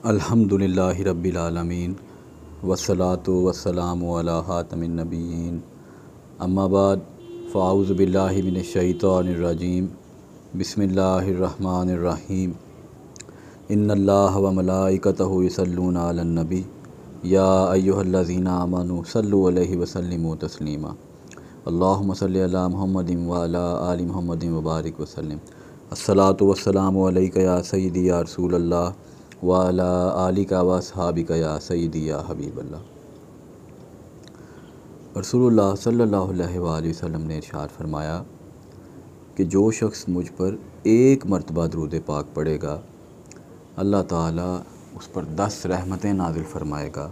الحمدللہ رب العالمین والصلاة والسلام علی خاتم النبیین اما بعد فاعوذ باللہ من الشیطان الرجیم بسم اللہ الرحمن الرحیم ان اللہ وملائکتہ یصلون علی النبی یا ایہا الذین آمنوا صلوا علیہ وسلموا تسلیما اللہم صلی علی محمد وعلی آل محمد وبارک وسلم الصلاۃ والسلام علیک یا سیدی یا رسول اللہ وعلی آلک واصحابک یا سیدی یا حبیب اللہ۔ رسول اللہ صلی اللہ علیہ وآلہ وسلم نے ارشاد فرمایا کہ جو شخص مجھ پر ایک مرتبہ درود پاک پڑھے گا اللہ تعالیٰ اس پر 10 رحمتیں نازل فرمائے گا،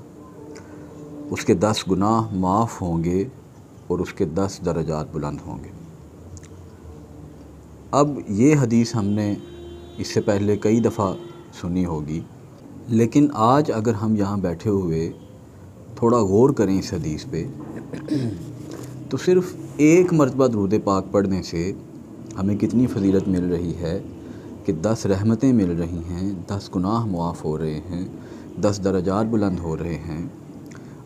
اس کے 10 گناہ معاف ہوں گے اور اس کے 10 درجات بلند ہوں گے۔ اب یہ حدیث ہم نے اس سے پہلے کئی دفعہ سنی ہوگی، لیکن آج اگر ہم یہاں بیٹھے ہوئے تھوڑا غور کریں اس حدیث پہ تو صرف ایک مرتبہ درود پاک پڑھنے سے ہمیں کتنی فضیلت مل رہی ہے کہ 10 رحمتیں مل رہی ہیں، 10 گناہ معاف ہو رہے ہیں، 10 درجات بلند ہو رہے ہیں۔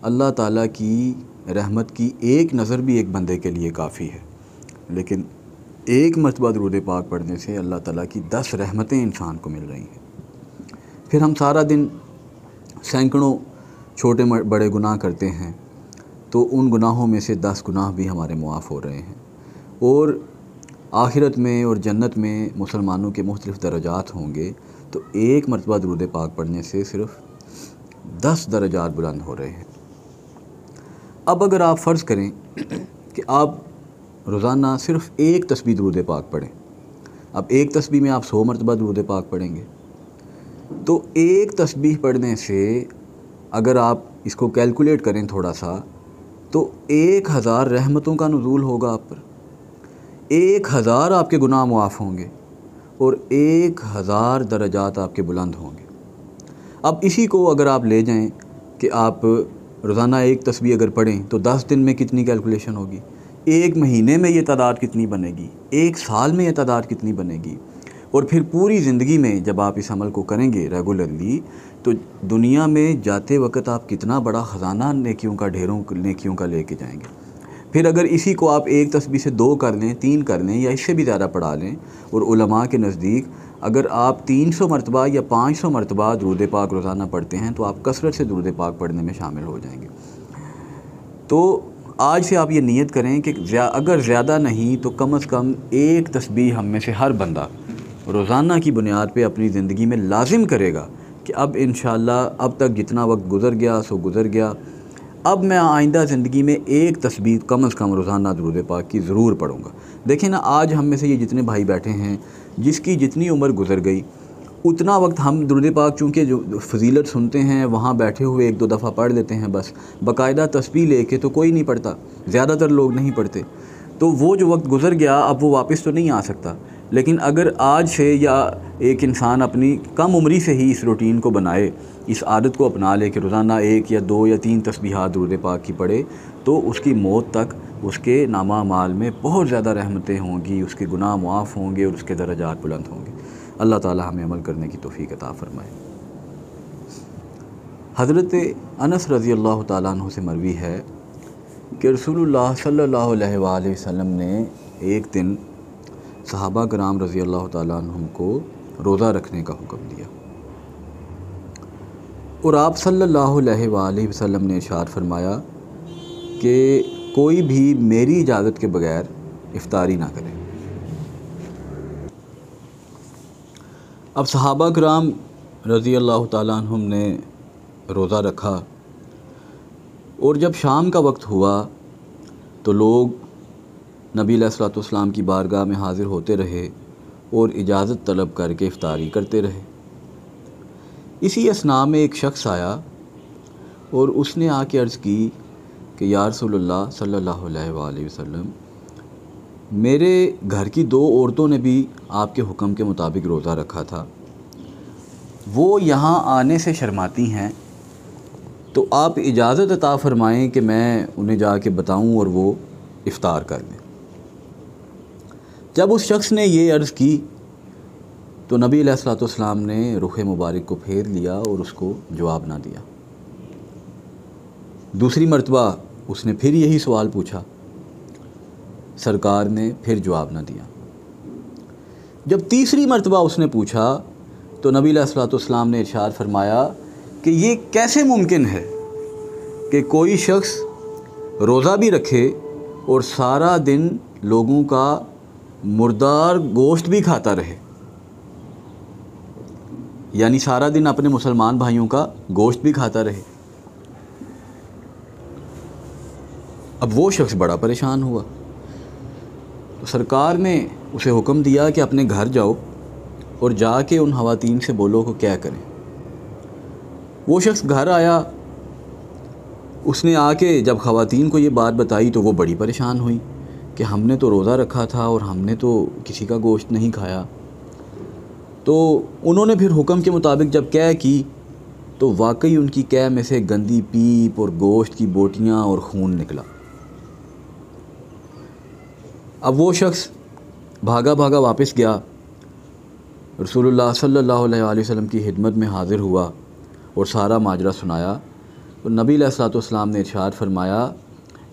اللہ تعالیٰ کی رحمت کی ایک نظر بھی ایک بندے کے لیے کافی ہے، لیکن ایک مرتبہ درود پاک پڑھنے سے اللہ تعالیٰ کی 10 رحمتیں انسان کو مل رہی ہیں۔ پھر ہم سارا دن سینکڑوں چھوٹے بڑے گناہ کرتے ہیں تو ان گناہوں میں سے 10 گناہ بھی ہمارے معاف ہو رہے ہیں، اور آخرت میں اور جنت میں مسلمانوں کے مختلف درجات ہوں گے، تو ایک مرتبہ درود پاک پڑھنے سے صرف 10 درجات بلند ہو رہے ہیں۔ اب اگر آپ فرض کریں کہ آپ روزانہ صرف ایک تسبیح درود پاک پڑھیں، اب ایک تسبیح میں آپ 100 مرتبہ درود پاک پڑھیں گے، تو ایک تسبیح پڑھنے سے اگر آپ اس کو کیلکولیٹ کریں تھوڑا سا تو 1000 رحمتوں کا نزول ہوگا آپ پر، 1000 آپ کے گناہ معاف ہوں گے اور 1000 درجات آپ کے بلند ہوں گے۔ اب اسی کو اگر آپ لے جائیں کہ آپ روزانہ ایک تسبیح اگر پڑھیں تو 10 دن میں کتنی کیلکولیشن ہوگی، ایک مہینے میں یہ تعداد کتنی بنے گی، ایک سال میں یہ تعداد کتنی بنے گی، اور پھر پوری زندگی میں جب آپ اس عمل کو کریں گے ریگولرلی تو دنیا میں جاتے وقت آپ کتنا بڑا خزانہ نیکیوں کا، ڈھیروں نیکیوں کا لے کے جائیں گے۔ پھر اگر اسی کو آپ ایک تسبیح سے 2 کر لیں، 3 کر لیں یا اس سے بھی زیادہ پڑھا لیں، اور علماء کے نزدیک اگر آپ 300 مرتبہ یا 500 مرتبہ درود پاک روزانہ پڑھتے ہیں تو آپ کثرت سے درود پاک پڑھنے میں شامل ہو جائیں گے۔ تو آج سے آپ یہ نیت کریں کہ اگر زیادہ نہیں تو کم از کم ایک تسبیح ہم میں سے ہر بندہ روزانہ کی بنیاد پہ اپنی زندگی میں لازم کرے گا کہ اب انشاءاللہ اب تک جتنا وقت گزر گیا سو گزر گیا، اب میں آئندہ زندگی میں ایک تسبیح کم از کم روزانہ درود پاک کی ضرور پڑھوں گا۔ دیکھیں نا، آج ہم میں سے یہ جتنے بھائی بیٹھے ہیں، جس کی جتنی عمر گزر گئی اتنا وقت ہم درود پاک چونکہ جو فضیلت سنتے ہیں وہاں بیٹھے ہوئے 1-2 دفعہ پڑھ لیتے ہیں، بس باقاعدہ تسبیح لے کے تو کوئی نہیں پڑھتا، زیادہ تر لوگ نہیں پڑھتے، تو وہ جو وقت گزر گیا اب وہ واپس تو نہیں آ سکتا۔ لیکن اگر آج سے یا ایک انسان اپنی کم عمری سے ہی اس روٹین کو بنائے، اس عادت کو اپنا لے کہ روزانہ 1 یا 2 یا 3 تسبیحات درود پاک کی پڑھے، تو اس کی موت تک اس کے نامہ اعمال میں بہت زیادہ رحمتیں ہوں گی، اس کے گناہ معاف ہوں گے اور اس کے درجات بلند ہوں گے۔ اللہ تعالی ہمیں عمل کرنے کی توفیق عطا فرمائے۔ حضرت انس رضی اللہ تعالیٰ عنہ سے مروی ہے کہ رسول اللہ صلی اللہ علیہ وآلہ وسلم نے ایک دن صحابہ کرام رضی اللہ تعالیٰ عنہم کو روزہ رکھنے کا حکم دیا، اور آپ صلی اللہ علیہ وآلہ وسلم نے ارشاد فرمایا کہ کوئی بھی میری اجازت کے بغیر افطاری نہ کرے۔ اب صحابہ کرام رضی اللہ تعالیٰ عنہم نے روزہ رکھا، اور جب شام کا وقت ہوا تو لوگ نبی علیہ الصلوۃ والسلام کی بارگاہ میں حاضر ہوتے رہے اور اجازت طلب کر کے افطاری کرتے رہے۔ اسی اثناء میں ایک شخص آیا اور اس نے آ کے عرض کی کہ یا رسول اللہ صلی اللہ علیہ وآلہ وسلم، میرے گھر کی 2 عورتوں نے بھی آپ کے حکم کے مطابق روزہ رکھا تھا، وہ یہاں آنے سے شرماتی ہیں، تو آپ اجازت عطا فرمائیں کہ میں انہیں جا کے بتاؤں اور وہ افطار کر لیں۔ جب اس شخص نے یہ عرض کی تو نبی علیہ الصلوۃ والسلام نے رخ مبارک کو پھیر لیا اور اس کو جواب نہ دیا۔ دوسری مرتبہ اس نے پھر یہی سوال پوچھا، سرکار نے پھر جواب نہ دیا۔ جب تیسری مرتبہ اس نے پوچھا تو نبی علیہ الصلوۃ والسلام نے ارشاد فرمایا کہ یہ کیسے ممکن ہے کہ کوئی شخص روزہ بھی رکھے اور سارا دن لوگوں کا مردار گوشت بھی کھاتا رہے، یعنی سارا دن اپنے مسلمان بھائیوں کا گوشت بھی کھاتا رہے۔ اب وہ شخص بڑا پریشان ہوا، تو سرکار نے اسے حکم دیا کہ اپنے گھر جاؤ اور جا کے ان خواتین سے بولو کہ کیا کریں۔ وہ شخص گھر آیا، اس نے آ کے جب خواتین کو یہ بات بتائی تو وہ بڑی پریشان ہوئی کہ ہم نے تو روزہ رکھا تھا اور ہم نے تو کسی کا گوشت نہیں کھایا۔ تو انہوں نے پھر حکم کے مطابق جب قے کی تو واقعی ان کی قے میں سے گندی پیپ اور گوشت کی بوٹیاں اور خون نکلا۔ اب وہ شخص بھاگا بھاگا واپس گیا، رسول اللہ صلی اللہ علیہ وآلہ وسلم کی خدمت میں حاضر ہوا اور سارا ماجرا سنایا۔ اور نبی علیہ الصلوۃ والسلام نے ارشاد فرمایا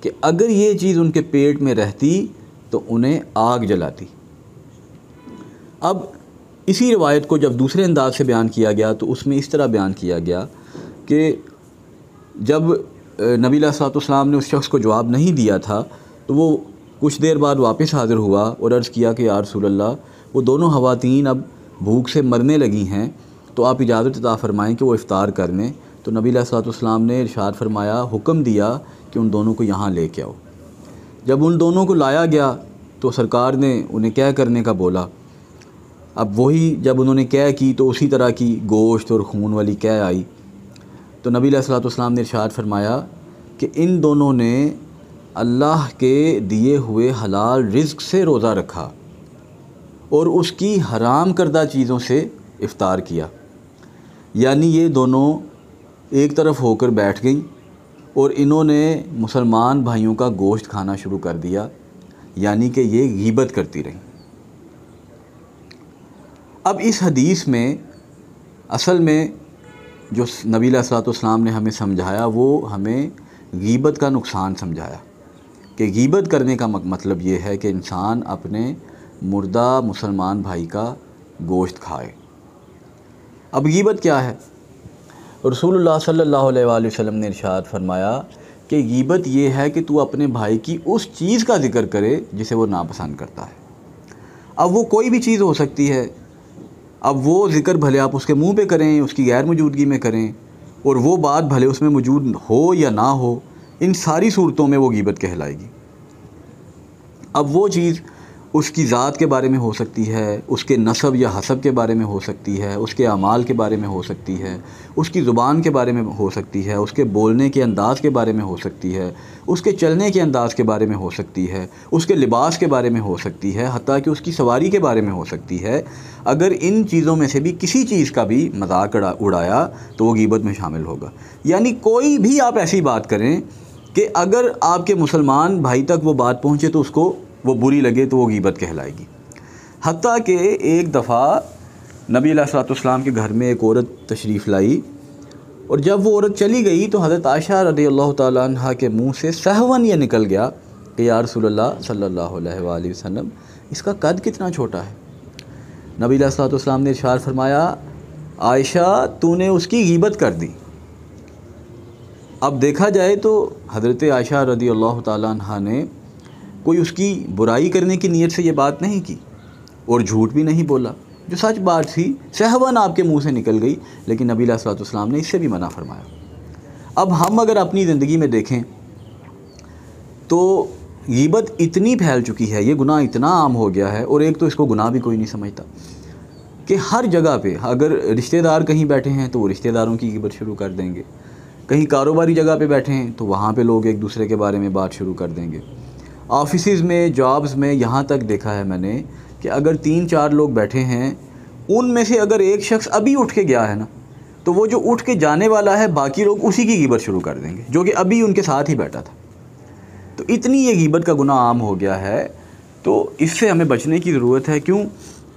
کہ اگر یہ چیز ان کے پیٹ میں رہتی تو انہیں آگ جلاتی۔ اب اسی روایت کو جب دوسرے انداز سے بیان کیا گیا تو اس میں اس طرح بیان کیا گیا کہ جب نبی علیہ الصلوۃ والسلام نے اس شخص کو جواب نہیں دیا تھا تو وہ کچھ دیر بعد واپس حاضر ہوا اور عرض کیا کہ یا رسول اللہ، وہ دونوں خواتین اب بھوک سے مرنے لگی ہیں، تو آپ اجازت عطا فرمائیں کہ وہ افطار کر لیں۔ تو نبی علیہ الصلوۃ والسلام نے ارشاد فرمایا، حکم دیا کہ ان دونوں کو یہاں لے کے آؤ۔ جب ان دونوں کو لایا گیا تو سرکار نے انہیں قے کرنے کا بولا۔ اب وہی جب انہوں نے قے کی تو اسی طرح کی گوشت اور خون والی قے آئی۔ تو نبی علیہ الصلوۃ والسلام نے ارشاد فرمایا کہ ان دونوں نے اللہ کے دیے ہوئے حلال رزق سے روزہ رکھا اور اس کی حرام کردہ چیزوں سے افطار کیا، یعنی یہ دونوں ایک طرف ہو کر بیٹھ گئیں اور انہوں نے مسلمان بھائیوں کا گوشت کھانا شروع کر دیا، یعنی کہ یہ غیبت کرتی رہیں۔ اب اس حدیث میں اصل میں جو نبی علیہ الصلوۃ والسلام نے ہمیں سمجھایا وہ ہمیں غیبت کا نقصان سمجھایا کہ غیبت کرنے کا مطلب یہ ہے کہ انسان اپنے مردہ مسلمان بھائی کا گوشت کھائے۔ اب غیبت کیا ہے؟ رسول اللہ صلی اللہ علیہ وآلہ وسلم نے ارشاد فرمایا کہ غیبت یہ ہے کہ تو اپنے بھائی کی اس چیز کا ذکر کرے جسے وہ ناپسند کرتا ہے۔ اب وہ کوئی بھی چیز ہو سکتی ہے، اب وہ ذکر بھلے آپ اس کے منہ پہ کریں، اس کی غیر موجودگی میں کریں، اور وہ بات بھلے اس میں موجود ہو یا نہ ہو، ان ساری صورتوں میں وہ غیبت کہلائے گی۔ اب وہ چیز اس کی ذات کے بارے میں ہو سکتی ہے، اس کے نسب یا حسب کے بارے میں ہو سکتی ہے، اس کے اعمال کے بارے میں ہو سکتی ہے، اس کی زبان کے بارے میں ہو سکتی ہے، اس کے بولنے کے انداز کے بارے میں ہو سکتی ہے، اس کے چلنے کے انداز کے بارے میں ہو سکتی ہے، اس کے لباس کے بارے میں ہو سکتی ہے، حتیٰ کہ اس کی سواری کے بارے میں ہو سکتی ہے۔ اگر ان چیزوں میں سے بھی کسی چیز کا بھی مذاق اڑایا تو وہ غیبت میں شامل ہوگا۔ یعنی کوئی بھی آپ ایسی بات کریں کہ اگر آپ کے مسلمان بھائی تک وہ بات پہنچے تو اس کو وہ بری لگے تو وہ غیبت کہلائے گی۔ حتیٰ کہ ایک دفعہ نبی علیہ الصلوۃ والسلام کے گھر میں ایک عورت تشریف لائی، اور جب وہ عورت چلی گئی تو حضرت عائشہ رضی اللہ تعالیٰ عنہ کے منہ سے سہواً یہ نکل گیا کہ یا رسول اللہ صلی اللہ علیہ وآلہ وسلم، اس کا قد کتنا چھوٹا ہے۔ نبی علیہ الصلوۃ والسلام نے ارشاد فرمایا، عائشہ تو نے اس کی غیبت کر دی۔ اب دیکھا جائے تو حضرت عائشہ رضی اللہ تعالیٰ عنہ نے کوئی اس کی برائی کرنے کی نیت سے یہ بات نہیں کی اور جھوٹ بھی نہیں بولا، جو سچ بات تھی سہواً آپ کے منہ سے نکل گئی، لیکن نبی علیہ الصلوۃ والسلام نے اس سے بھی منع فرمایا۔ اب ہم اگر اپنی زندگی میں دیکھیں تو غیبت اتنی پھیل چکی ہے، یہ گناہ اتنا عام ہو گیا ہے، اور ایک تو اس کو گناہ بھی کوئی نہیں سمجھتا کہ ہر جگہ پہ اگر رشتہ دار کہیں بیٹھے ہیں تو وہ رشتہ داروں کی غیبت شروع کر دیں گے، کہیں کاروباری جگہ پہ بیٹھے ہیں تو وہاں پہ لوگ ایک دوسرے کے بارے میں بات شروع کر دیں گے، آفیسز میں، جابز میں، یہاں تک دیکھا ہے میں نے کہ اگر 3-4 لوگ بیٹھے ہیں، ان میں سے اگر ایک شخص ابھی اٹھ کے گیا ہے نا تو وہ جو اٹھ کے جانے والا ہے باقی لوگ اسی کی غیبت شروع کر دیں گے جو کہ ابھی ان کے ساتھ ہی بیٹھا تھا۔ تو اتنی یہ غیبت کا گناہ عام ہو گیا ہے، تو اس سے ہمیں بچنے کی ضرورت ہے۔ کیوں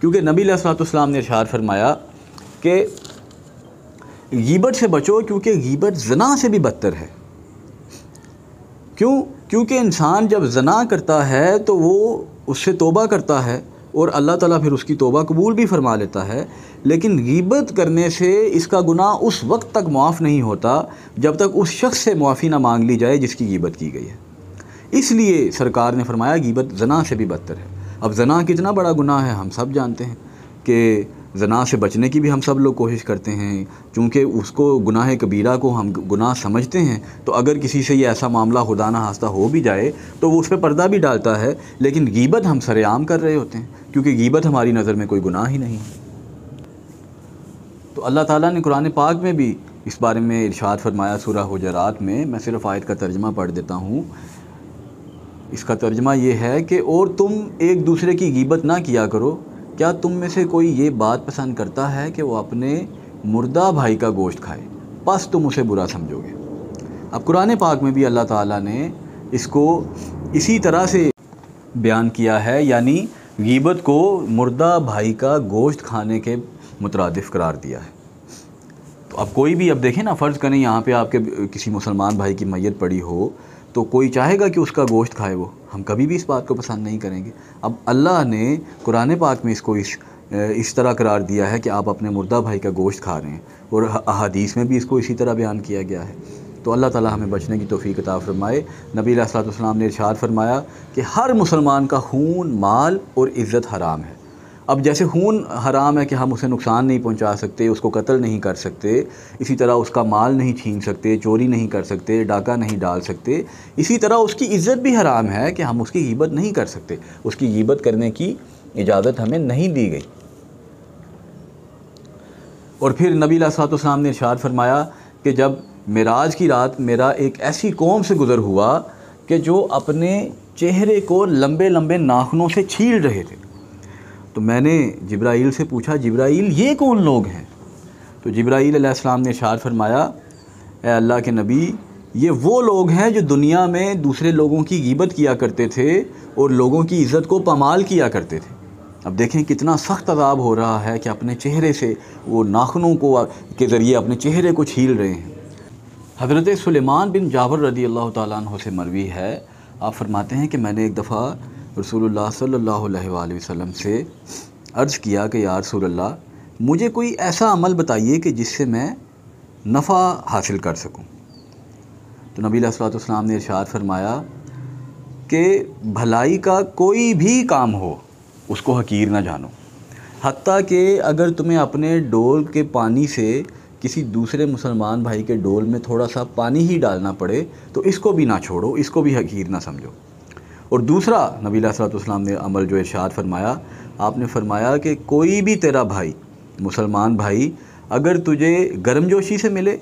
کیونکہ نبی علیہ الصلوۃ والسلام نے ارشاد فرمایا کہ غیبت سے بچو، کیونکہ غیبت زنا سے بھی بدتر ہے۔ کیونکہ انسان جب زنا کرتا ہے تو وہ اس سے توبہ کرتا ہے اور اللہ تعالیٰ پھر اس کی توبہ قبول بھی فرما لیتا ہے، لیکن غیبت کرنے سے اس کا گناہ اس وقت تک معاف نہیں ہوتا جب تک اس شخص سے معافی نہ مانگ لی جائے جس کی غیبت کی گئی ہے۔ اس لیے سرکار نے فرمایا غیبت زنا سے بھی بدتر ہے۔ اب زنا کتنا بڑا گناہ ہے ہم سب جانتے ہیں کہ زنا سے بچنے کی بھی ہم سب لوگ کوشش کرتے ہیں، چونکہ اس کو گناہ کبیرہ کو ہم گناہ سمجھتے ہیں، تو اگر کسی سے یہ ایسا معاملہ خدا نہ خواستہ ہو بھی جائے تو وہ اس پہ پردہ بھی ڈالتا ہے، لیکن غیبت ہم سر عام کر رہے ہوتے ہیں کیونکہ غیبت ہماری نظر میں کوئی گناہ ہی نہیں ہے۔ تو اللہ تعالیٰ نے قرآن پاک میں بھی اس بارے میں ارشاد فرمایا سورہ حجرات میں، میں صرف آیت کا ترجمہ پڑھ دیتا ہوں۔ اس کا ترجمہ یہ ہے کہ اور تم ایک دوسرے کی غیبت نہ کیا کرو، کیا تم میں سے کوئی یہ بات پسند کرتا ہے کہ وہ اپنے مردہ بھائی کا گوشت کھائے، پس تم اسے برا سمجھو گے۔ اب قرآن پاک میں بھی اللہ تعالیٰ نے اس کو اسی طرح سے بیان کیا ہے، یعنی غیبت کو مردہ بھائی کا گوشت کھانے کے مترادف قرار دیا ہے۔ تو اب کوئی بھی، اب دیکھیں نا، فرض کریں یہاں پہ آپ کے کسی مسلمان بھائی کی میت پڑی ہو تو کوئی چاہے گا کہ اس کا گوشت کھائے، وہ ہم کبھی بھی اس بات کو پسند نہیں کریں گے۔ اب اللہ نے قرآن پاک میں اس کو اس طرح قرار دیا ہے کہ آپ اپنے مردہ بھائی کا گوشت کھا رہے ہیں، اور احادیث میں بھی اس کو اسی طرح بیان کیا گیا ہے۔ تو اللہ تعالیٰ ہمیں بچنے کی توفیق عطا فرمائے۔ نبی علیہ الصلوۃ والسلام نے ارشاد فرمایا کہ ہر مسلمان کا خون، مال اور عزت حرام ہے۔ اب جیسے خون حرام ہے کہ ہم اسے نقصان نہیں پہنچا سکتے، اس کو قتل نہیں کر سکتے، اسی طرح اس کا مال نہیں چھین سکتے، چوری نہیں کر سکتے، ڈاکہ نہیں ڈال سکتے، اسی طرح اس کی عزت بھی حرام ہے کہ ہم اس کی غیبت نہیں کر سکتے، اس کی غیبت کرنے کی اجازت ہمیں نہیں دی گئی۔ اور پھر نبی علیہ الصلوۃ والسلام نے ارشاد فرمایا کہ جب معراج کی رات میرا ایک ایسی قوم سے گزر ہوا کہ جو اپنے چہرے کو لمبے لمبے ناخنوں سے چھیل رہے تھے، تو میں نے جبرائیل سے پوچھا، جبرائیل یہ کون لوگ ہیں؟ تو جبرائیل علیہ السلام نے ارشاد فرمایا، اے اللہ کے نبی، یہ وہ لوگ ہیں جو دنیا میں دوسرے لوگوں کی غیبت کیا کرتے تھے اور لوگوں کی عزت کو پامال کیا کرتے تھے۔ اب دیکھیں کتنا سخت عذاب ہو رہا ہے کہ اپنے چہرے سے وہ ناخنوں کے ذریعے اپنے چہرے کو چھیل رہے ہیں۔ حضرت سلیمان بن جابر رضی اللہ تعالیٰ عنہ سے مروی ہے، آپ فرماتے ہیں کہ میں نے ایک دفعہ رسول اللہ صلی اللہ علیہ وآلہ وسلم سے عرض کیا کہ یا رسول اللہ، مجھے کوئی ایسا عمل بتائیے کہ جس سے میں نفع حاصل کر سکوں۔ تو نبی علیہ الصلوۃ والسلام نے ارشاد فرمایا کہ بھلائی کا کوئی بھی کام ہو اس کو حقیر نہ جانو، حتیٰ کہ اگر تمہیں اپنے ڈول کے پانی سے کسی دوسرے مسلمان بھائی کے ڈول میں تھوڑا سا پانی ہی ڈالنا پڑے تو اس کو بھی نہ چھوڑو، اس کو بھی حقیر نہ سمجھو۔ اور دوسرا نبی علیہ الصلوۃ والسلام نے عمل جو ارشاد فرمایا، آپ نے فرمایا کہ کوئی بھی تیرا بھائی، مسلمان بھائی، اگر تجھے گرم جوشی سے ملے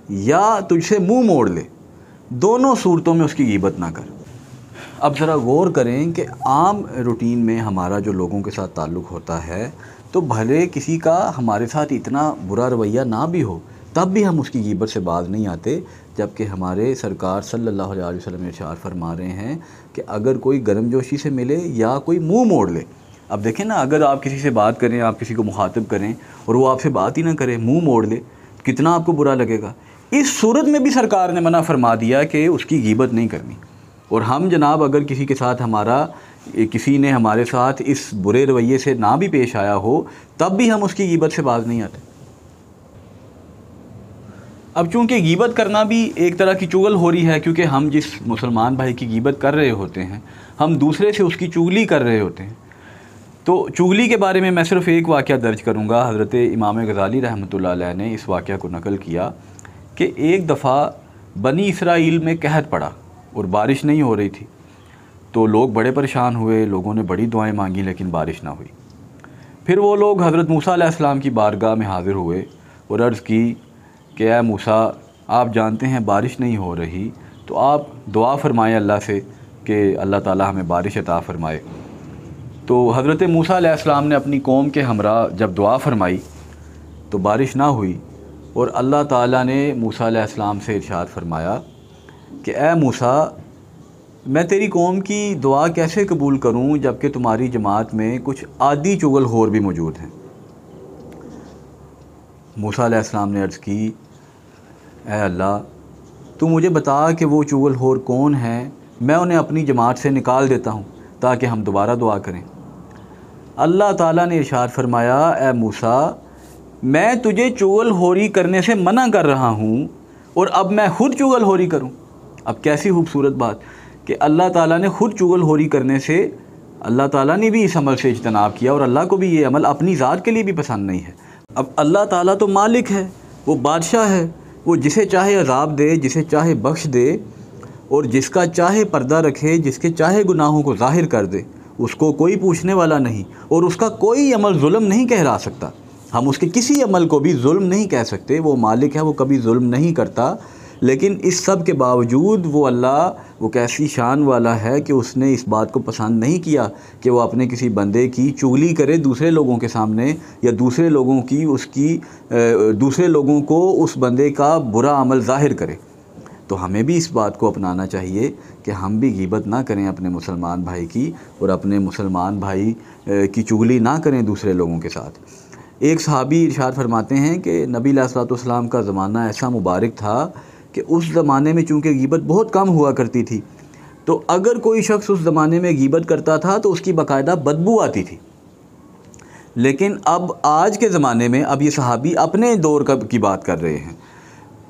یا تجھ سے منہ موڑ لے، دونوں صورتوں میں اس کی غیبت نہ کر۔ اب ذرا غور کریں کہ عام روٹین میں ہمارا جو لوگوں کے ساتھ تعلق ہوتا ہے، تو بھلے کسی کا ہمارے ساتھ اتنا برا رویہ نہ بھی ہو، تب بھی ہم اس کی غیبت سے باز نہیں آتے، جبکہ ہمارے سرکار صلی اللہ علیہ وسلم ارشاد فرما رہے ہیں کہ اگر کوئی گرم جوشی سے ملے یا کوئی منہ موڑ لے۔ اب دیکھیں نا، اگر آپ کسی سے بات کریں، آپ کسی کو مخاطب کریں اور وہ آپ سے بات ہی نہ کرے، منہ موڑ لے، کتنا آپ کو برا لگے گا۔ اس صورت میں بھی سرکار نے منع فرما دیا کہ اس کی غیبت نہیں کرنی۔ اور ہم جناب اگر کسی کے ساتھ کسی نے ہمارے ساتھ اس برے رویے سے نہ بھی پیش آیا ہو، تب بھی ہم اس کی غیبت سے باز نہیں آتے۔ اب چونکہ غیبت کرنا بھی ایک طرح کی چغل ہو رہی ہے، کیونکہ ہم جس مسلمان بھائی کی غیبت کر رہے ہوتے ہیں، ہم دوسرے سے اس کی چغلی کر رہے ہوتے ہیں۔ تو چغلی کے بارے میں صرف ایک واقعہ درج کروں گا۔ حضرت امام غزالی رحمۃ اللہ علیہ نے اس واقعہ کو نقل کیا کہ ایک دفعہ بنی اسرائیل میں قحط پڑا اور بارش نہیں ہو رہی تھی، تو لوگ بڑے پریشان ہوئے، لوگوں نے بڑی دعائیں مانگی لیکن بارش نہ ہوئی۔ پھر وہ لوگ حضرت موسیٰ علیہ السلام کی بارگاہ میں حاضر ہوئے اور عرض کی کہ اے موسیٰ، آپ جانتے ہیں بارش نہیں ہو رہی، تو آپ دعا فرمائیں اللہ سے کہ اللہ تعالیٰ ہمیں بارش عطا فرمائے۔ تو حضرت موسیٰ علیہ السلام نے اپنی قوم کے ہمراہ جب دعا فرمائی تو بارش نہ ہوئی، اور اللہ تعالیٰ نے موسیٰ علیہ السلام سے ارشاد فرمایا کہ اے موسیٰ، میں تیری قوم کی دعا کیسے قبول کروں جبکہ تمہاری جماعت میں کچھ عادی چغل خور بھی موجود ہیں۔ موسیٰ علیہ السلام نے عرض کی، اے اللہ تو مجھے بتا کہ وہ چغل خور کون ہیں، میں انہیں اپنی جماعت سے نکال دیتا ہوں تاکہ ہم دوبارہ دعا کریں۔ اللہ تعالیٰ نے ارشاد فرمایا، اے موسیٰ میں تجھے چغل خوری کرنے سے منع کر رہا ہوں اور اب میں خود چغل خوری کروں۔ اب کیسی خوبصورت بات کہ اللہ تعالیٰ نے خود چغل خوری کرنے سے، اللہ تعالیٰ نے بھی اس عمل سے اجتناب کیا اور اللہ کو بھی یہ عمل اپنی ذات کے لیے بھی پسند نہیں ہے۔ اب اللہ تعالیٰ تو مالک ہے، وہ بادشاہ ہے، وہ جسے چاہے عذاب دے، جسے چاہے بخش دے اور جس کا چاہے پردہ رکھے، جس کے چاہے گناہوں کو ظاہر کر دے، اس کو کوئی پوچھنے والا نہیں اور اس کا کوئی عمل ظلم نہیں کہلا سکتا۔ ہم اس کے کسی عمل کو بھی ظلم نہیں کہہ سکتے، وہ مالک ہے، وہ کبھی ظلم نہیں کرتا۔ لیکن اس سب کے باوجود وہ اللہ وہ کیسی شان والا ہے کہ اس نے اس بات کو پسند نہیں کیا کہ وہ اپنے کسی بندے کی چغلی کرے دوسرے لوگوں کے سامنے، یا دوسرے لوگوں کو اس بندے کا برا عمل ظاہر کرے۔ تو ہمیں بھی اس بات کو اپنانا چاہیے کہ ہم بھی غیبت نہ کریں اپنے مسلمان بھائی کی، اور اپنے مسلمان بھائی کی چغلی نہ کریں دوسرے لوگوں کے ساتھ۔ ایک صحابی ارشاد فرماتے ہیں کہ نبی علیہ الصلوۃ والسلام کا زمانہ ایسا مبارک تھا کہ اس زمانے میں چونکہ غیبت بہت کم ہوا کرتی تھی، تو اگر کوئی شخص اس زمانے میں غیبت کرتا تھا تو اس کی باقاعدہ بدبو آتی تھی۔ لیکن اب آج کے زمانے میں، اب یہ صحابی اپنے دور کی بات کر رہے ہیں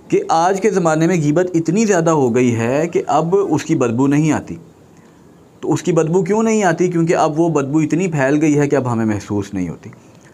کہ آج کے زمانے میں غیبت اتنی زیادہ ہو گئی ہے کہ اب اس کی بدبو نہیں آتی۔ تو اس کی بدبو کیوں نہیں آتی؟ کیونکہ اب وہ بدبو اتنی پھیل گئی ہے کہ اب ہمیں محسوس نہیں ہوتی۔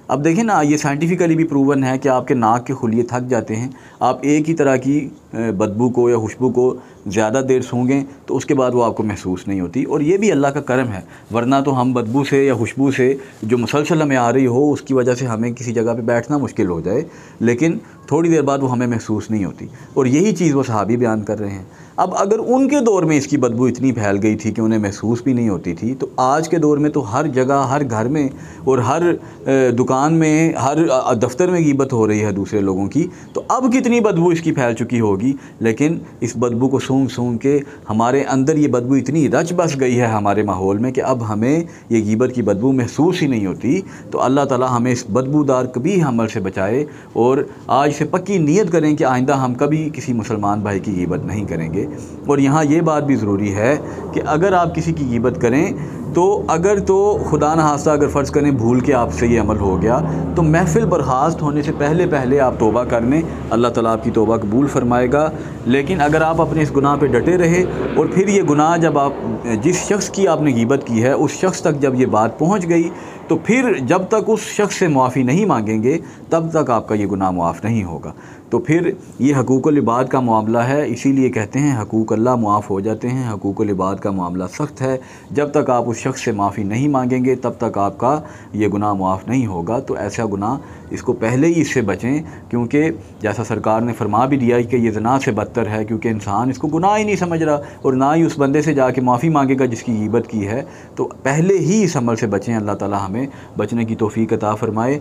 اب دیکھیں نا، یہ سائنٹیفکلی بھی پروون ہے کہ آپ کے ناک کے خلیے تھک جاتے ہیں، آپ ایک ہی طرح کی بدبو کو یا خوشبو کو زیادہ دیر سونگیں تو اس کے بعد وہ آپ کو محسوس نہیں ہوتی، اور یہ بھی اللہ کا کرم ہے، ورنہ تو ہم بدبو سے یا خوشبو سے جو مسلسل ہمیں آ رہی ہو اس کی وجہ سے ہمیں کسی جگہ پہ بیٹھنا مشکل ہو جائے، لیکن تھوڑی دیر بعد وہ ہمیں محسوس نہیں ہوتی، اور یہی چیز وہ صحابی بیان کر رہے ہیں۔ اب اگر ان کے دور میں اس کی بدبو اتنی پھیل گئی تھی کہ انہیں محسوس بھی نہیں ہوتی تھی، تو آج کے دور میں تو ہر جگہ، ہر گھر میں اور ہر دکان میں، ہر دفتر میں غیبت ہو رہی ہے دوسرے لوگوں کی، تو اب کتنی بدبو اس کی پھیل چکی ہوگی۔ لیکن اس بدبو کو سونگ سونگ کے ہمارے اندر یہ بدبو اتنی رچ بس گئی ہے ہمارے ماحول میں کہ اب ہمیں یہ غیبت کی بدبو محسوس ہی نہیں ہوتی۔ تو اللہ تعالیٰ ہمیں اس بدبودار کبھی عمل سے بچائے، اور آج سے پکی نیت کریں کہ آئندہ ہم کبھی کسی مسلمان بھائی کی غیبت نہیں کریں گے۔ اور یہاں یہ بات بھی ضروری ہے کہ اگر آپ کسی کی غیبت کریں تو خدا نخواستہ اگر فرض کریں بھول کے آپ سے یہ عمل ہو گیا، تو محفل برخاست ہونے سے پہلے آپ توبہ کر لیں، اللہ تعالیٰ آپ کی توبہ قبول فرمائے گا۔ لیکن اگر آپ اپنے اس گناہ پہ ڈٹے رہے اور پھر یہ گناہ جب آپ جس شخص کی آپ نے غیبت کی ہے اس شخص تک جب یہ بات پہنچ گئی، تو پھر جب تک اس شخص سے معافی نہیں مانگیں گے تب تک آپ کا یہ گناہ معاف نہیں ہوگا۔ تو پھر یہ حقوق العباد کا معاملہ ہے، اسی لیے کہتے ہیں حقوق اللہ معاف ہو جاتے ہیں، حقوق العباد کا معاملہ سخت ہے۔ جب تک آپ اس شخص سے معافی نہیں مانگیں گے تب تک آپ کا یہ گناہ معاف نہیں ہوگا۔ تو ایسا گناہ اس کو پہلے ہی اس سے بچیں، کیونکہ جیسا سرکار نے فرما بھی دیا کہ یہ زنا سے بدتر ہے، کیونکہ انسان اس کو گناہ ہی نہیں سمجھ رہا اور نہ ہی اس بندے سے جا کے معافی مانگے گا جس کی غیبت کی ہے۔ تو پہلے ہی اس عمل سے بچیں، اللہ تعالیٰ ہمیں بچنے کی توفیق عطا فرمائے۔